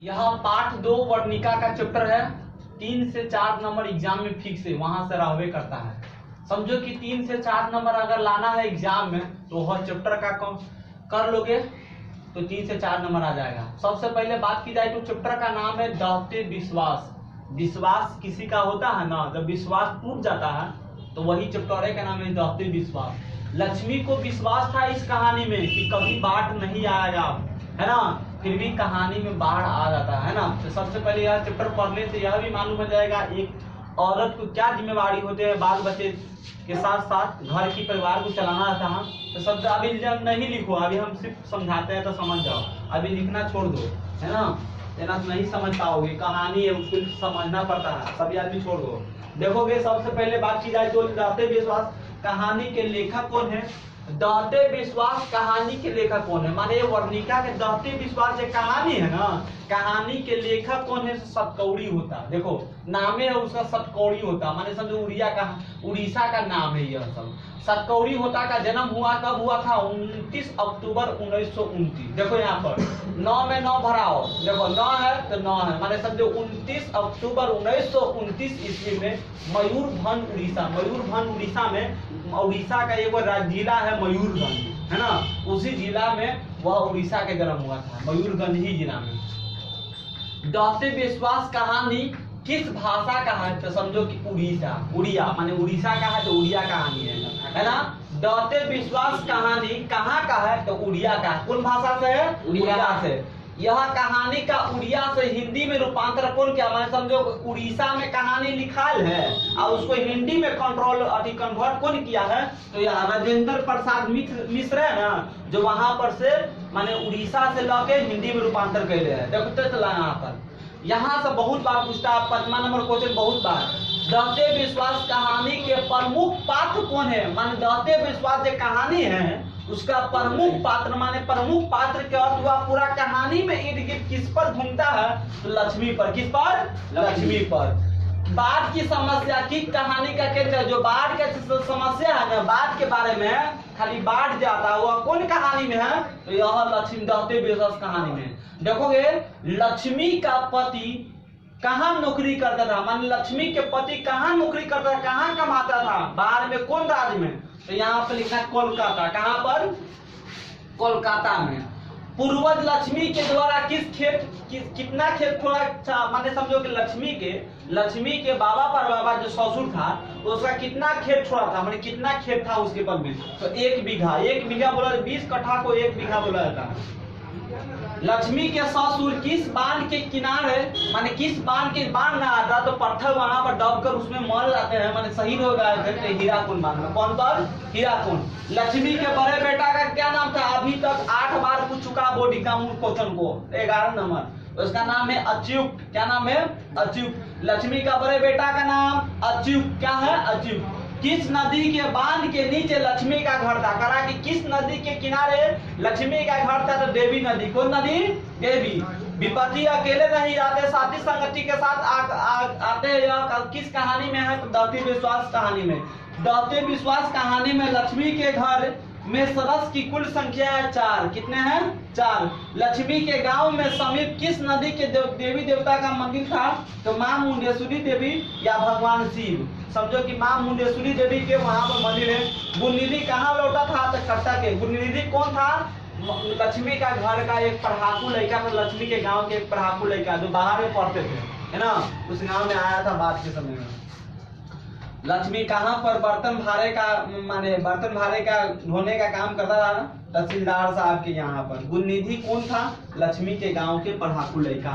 यहाँ पाठ 2 वर्णिका का चैप्टर है। 3 से 4 नंबर एग्जाम में फिक्स है, वहां से रहबे करता है। समझो कि 3 से 4 नंबर अगर लाना है एग्जाम में तो वह चैप्टर का कर लोगे तो 3 से 4 नंबर आ जाएगा। सबसे पहले बात की जाए तो चैप्टर का नाम है दहते विश्वास। विश्वास किसी का होता है ना, जब विश्वास टूट जाता है तो वही चैप्टर है, का नाम है दहते विश्वास। लक्ष्मी को विश्वास था इस कहानी में कि कभी बाढ़ नहीं आएगा, है ना, फिर भी कहानी में बाढ़ आ जाता है ना। तो सबसे पहले यह चैप्टर पढ़ने से यह भी मालूम हो जाएगा एक औरत को क्या जिम्मेवारी होते हैं, बाल बच्चे के साथ साथ घर की परिवार को चलाना रहता है। तो सब अभी नहीं लिखो, अभी हम सिर्फ समझाते हैं तो समझ जाओ, अभी लिखना छोड़ दो, है ना, तो नहीं समझ पाओगे। कहानी है उसको समझना पड़ता है, सभी आदमी छोड़ दो। देखोगे सबसे पहले बात की जाए तो दहते विश्वास कहानी के लेखक कौन है। दहते विश्वास कहानी के लेखक कौन है, माने वर्णिका के दहते विश्वास एक कहानी है ना, कहानी के लेखक कौन है, सतकौड़ी होता। देखो नामे है उसका सतकौड़ी होता, माने समझो उड़ीसा का नाम है यह सब। सतकौड़ी होता का जन्म हुआ कब हुआ था, 29 अक्टूबर 1929। देखो यहाँ पर 9 में 9 भराओ, देखो 9 है तो 9 है, माने समझो 29 अक्टूबर 1929 ईस्वी में मयूरभंज उड़ीसा, मयूरभंज उड़ीसा में, उड़ीसा का एक जिला है मयूरभंज, है ना, उसी जिला में वह उड़ीसा के जन्म हुआ था, मयूरभंज ही जिला में। दहते विश्वास कहानी किस भाषा का है, तो समझो कि उड़ीसा, उड़िया माने उड़ीसा का है तो उड़िया कहानी है ना। दहते विश्वास कहानी कहाँ का है, तो उड़िया का। कौन भाषा से है, उड़िया से। यह कहानी का उड़िया से हिंदी में रूपांतर कौन किया, माने समझो उड़ीसा में कहानी लिखाल है और उसको हिंदी में कन्वर्ट कौन किया है, तो यह राजेंद्र प्रसाद मिश्र है ना, जो वहां पर से माने उड़ीसा से लौके हिंदी में रूपांतर कर रहे हैं। देखते चला यहाँ से बहुत बार पूछता है, 5वां नंबर क्वेश्चन बहुत बार। दहते विश्वास कहानी के प्रमुख पात्र कौन है, माने दहते विश्वास जो कहानी है उसका प्रमुख पात्र, माने प्रमुख पात्र के अर्थ हुआ पूरा कहानी में इर्द गिर्द किस पर घूमता है, तो लक्ष्मी पर। किस पर, लक्ष्मी पर। बाढ़ की समस्या की कहानी का केंद्र, जो बाढ़ का समस्या है ना, बाढ़ के बारे में खाली बाढ़ जाता हुआ कौन कहानी में है, तो यह लक्ष्मी दहते विश्वास कहानी में। देखोगे लक्ष्मी का पति कहाँ नौकरी करता था, मान लक्ष्मी के पति कहाँ नौकरी करता था, कहाँ कमाता था, बाहर में, कौन राज्य में, तो यहाँ पे लिखा कोलकाता। कहाँ पर, कोलकाता में। पूर्वज लक्ष्मी के द्वारा कितना खेत थोड़ा, माने समझो कि लक्ष्मी के बाबा पर बाबा जो ससुर था उसका कितना खेत छोड़ा था, माने कितना खेत था उसके पर में, तो 1 बीघा। 1 बीघा बोला, 20 कट्ठा को 1 बीघा बोला जाता है। लक्ष्मी के ससुर किस बांध के किनारे, माने किस बांध के बांध ना आता तो पत्थर वहां पर दबकर उसमें मर जाते हैं, माने शहीद हो गए थे हीराकुंड बांध में। कौन पर, हीराकुंड। लक्ष्मी के बड़े बेटा का क्या नाम था, अभी तक 8 बार पूछ चुका बॉडी का क्वेश्चन को, 11 नंबर, उसका नाम है अच्युत। क्या नाम है, अच्युत। लक्ष्मी का बड़े बेटा का नाम अच्युत, क्या है, अच्युत। किस नदी के बांध के नीचे लक्ष्मी का घर था, करा कि किस नदी के किनारे लक्ष्मी का घर था, तो देवी नदी। कौन नदी, देवी। विपत्ति अकेले नहीं आते, साथी संगति के साथ आते हैं। किस कहानी में है, तो दहते विश्वास कहानी में। दहते विश्वास कहानी में लक्ष्मी के घर में सदस्य की कुल संख्या है 4। कितने हैं, 4। लक्ष्मी के गांव में समीप किस नदी के देवी देवता का मंदिर था, तो मां मुंडेश्वरी देवी या भगवान शिव। समझो कि मां मुंडेश्वरी देवी के वहां पर मंदिर है। गुणनिधि कहाँ लौटा था, तो कट्टा के। गुणनिधि कौन था, लक्ष्मी का घर का एक पढ़ाकू लड़का था, लक्ष्मी के गाँव के एक पढ़ाकू लड़का जो बाहर में पढ़ते थे, है ना, उस गाँव में आया था बाद के समय में। लक्ष्मी कहाँ पर बर्तन भारे का, माने बर्तन भारे का धोने का काम करता था ना, तहसीलदार साहब के यहाँ पर। गुणनिधि कौन था, लक्ष्मी के गांव के पढ़ाकू लड़का।